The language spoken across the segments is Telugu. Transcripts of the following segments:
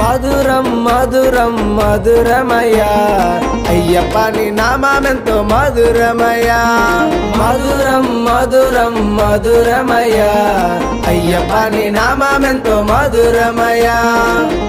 మధురం మధురం మధురమయ్యా అయ్యప్ప నీ నామమెంతో మధురమయ్యా మధురం మధురం మధురమయ్యా అయ్యప్ప నీ నామమెంతో మధురమయ్యా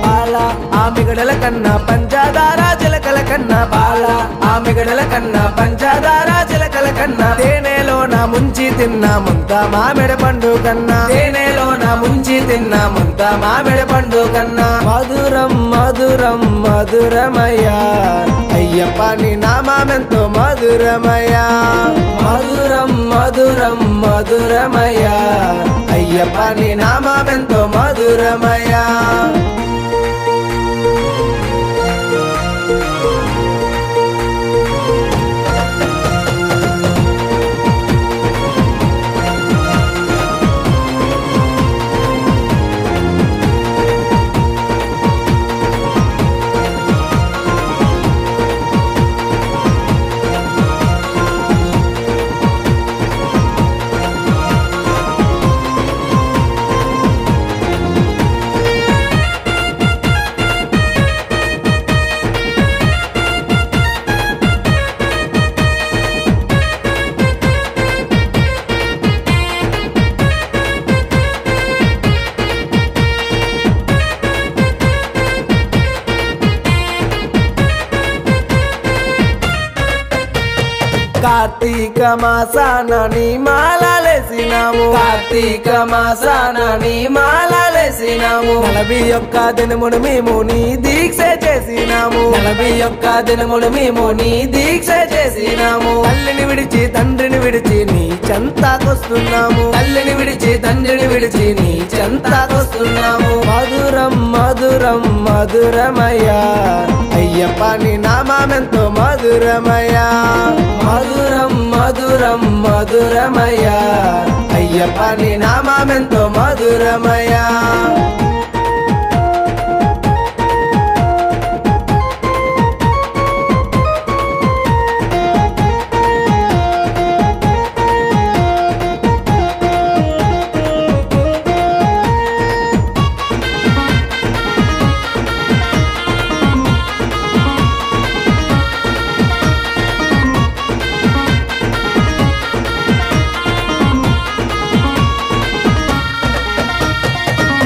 పాల ఆమిగడల కన్నా పంచదార చిలకల కన్నా పాల ఆమిగడల కన్నా పంచదార చిలకల కన్నా తేనెలో నా ముంచి తిన్నా ముంత మామిడి పండు కన్నా తేనెలో నా ముంచి తిన్నా ముంత మామిడి పండు కన్నా మధురం మధురం మధురమయ్యా అయ్యప్ప నీ నామమెంతో మధురమయ్యా మధురం మధురం మధురమయ్యా అయ్యప్ప నీ నామమెంతో మధురమయ్యా కార్తీక మాసాన నీ మాలలేసినాము కార్తీక మాసాన నీ మాలలేసినాము 41 దినములు మేము నీ దీక్ష చేసినాము 41 దినములు మేము నీ దీక్ష చేసినాము తల్లిని విడిచి తండ్రిని విడిచి నీ చెంతకొస్తున్నాము తల్లిని విడిచి తండ్రిని విడిచి నీ చెంతకొస్తున్నాము మధురం మధురం మధురమయ్యా అయ్యప్ప నీ నామమెంతో మధురమయ్యా మధురం మధురం మధురమయ్యా అయ్యప్ప నీ నామమెంతో మధురమయ్యా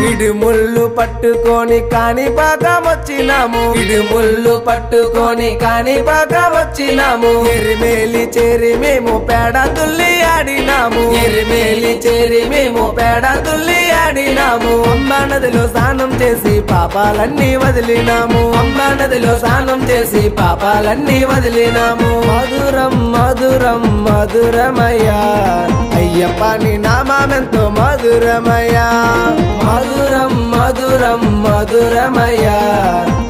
ఇడుముళ్ళు పట్టుకొని కాణిపాకం వచ్చినాము ఇడుముళ్ళు పట్టుకొని కాణిపాకం వచ్చినాము ఎరిమేలి చేరి మేము పేడ తుల్లి ఆడినాము ఎరిమేలి చేరి మేము పేడ తుల్లి ఆడినాము అంబా నదిలో స్నానం చేసి పాపాలన్నీ వదిలినాము అంబా నదిలో స్నానం చేసి పాపాలన్నీ వదిలినాము మధురం మధురం మధురమయ్యా అయ్యప్ప నీ నామమెంతో మధురమయ్యా మధురం మధురం మధురమయ్యా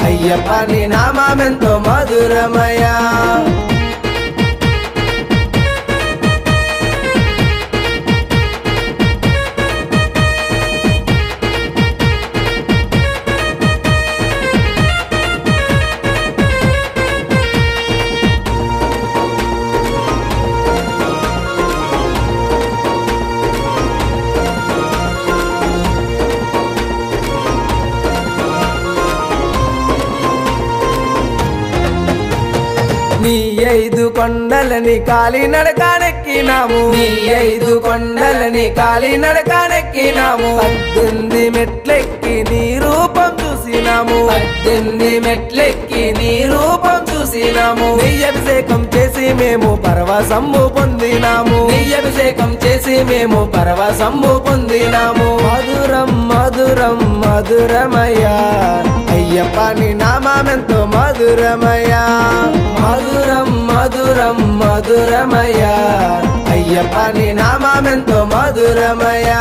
అయ్యప్ప నీ నామమెంతో మధురమయ్యా నీ 5 కొండలని కాలినడకనెక్కినాము నీ 5 కొండలని కాలినడకనెక్కినాము 18 మెట్లెక్కి నీ రూపం చూసినాము 18 మెట్లెక్కి నీ రూపం చూసినాము నీ అభిషేకం చేసి మేము పరవశంబు పొందినాము నీ అభిషేకం చేసి మేము పరవశంబు పొందినాము మధురం మధురం మధురమయ్యా అయ్యప్ప నీ నామమెంతో మధురమయ్యా మధురం మధురం మధురమయ్యా అయ్యప్ప నీ నామమెంతో మధురమయ్యా